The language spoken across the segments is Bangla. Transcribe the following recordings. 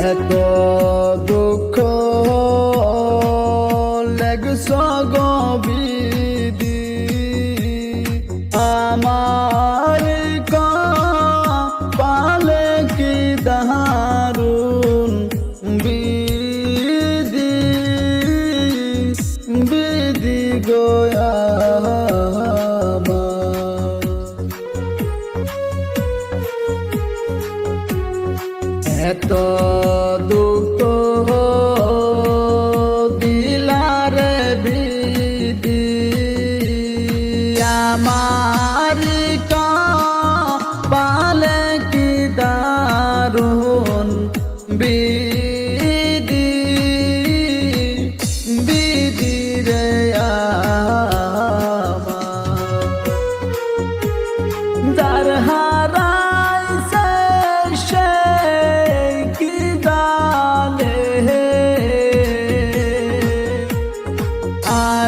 এত দুঃখ লেগস গবিদি আমার পালে কি দারুন বিধি বিধি গোয়া এত দুঃখ দিলার বিধি আমার পালে কি দারুন বিধি বিধি রে আমার হারাইছে সে কি দালে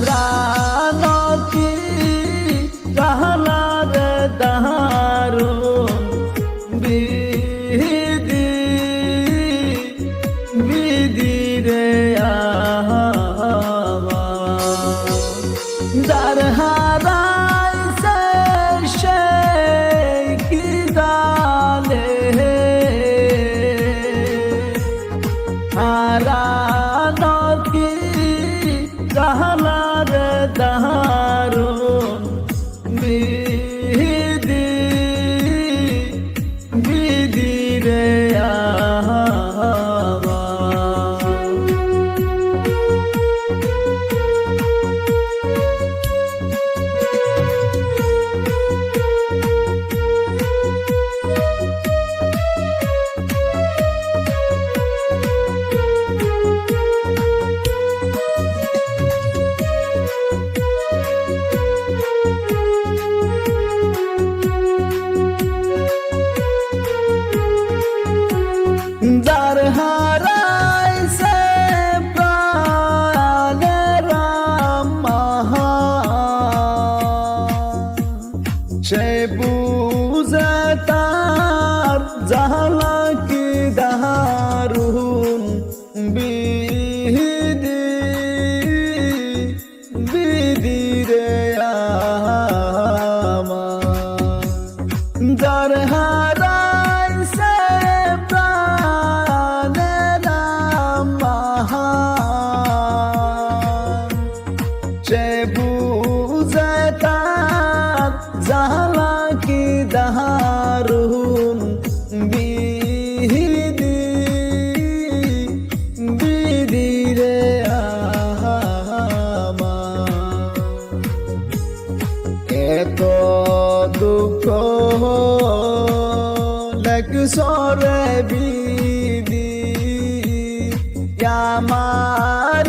আরানকি কাহলার দারুন বিধি বিধি রে আমার হারাইছে সে কি দালে আরানকি কাহলার দারুন বিধি বিধি রে যার হারাইছে প্রাণের মহা সে বুঝে তার জ্বালা কি দারুন বিধি বিধি রে আমার যার হারাইছে সে বুঝে তার জ্বালা কি দারুন বিধি বিধি রে আমার এত দুঃখ লেগস রে বিধি আমার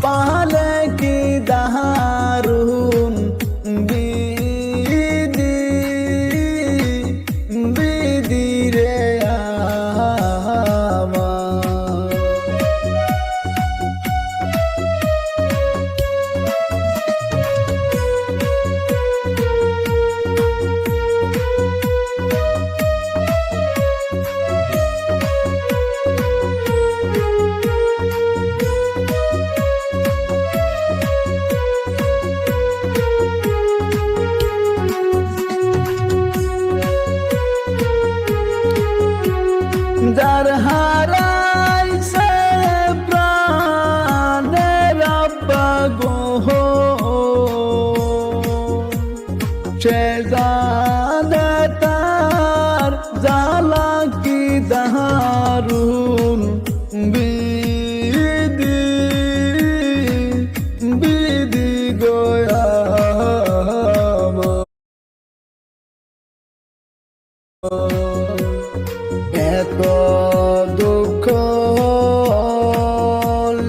পালে কি দারুন বিধি বিধি রে আমার যার হারাইছে প্রাণের আব্বা গো সে জানে তার জ্বালা কি দারুন বিধি বিধি গোয়া এত দুঃখ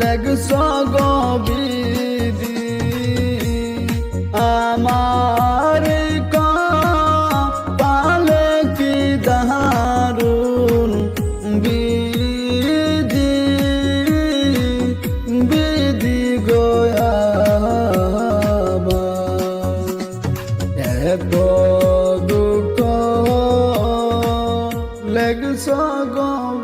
লেগস গবিদি আমার পালে কি দারুন বিধি বিধি গোয়া এত দুঃখ লেগ দেখছো গো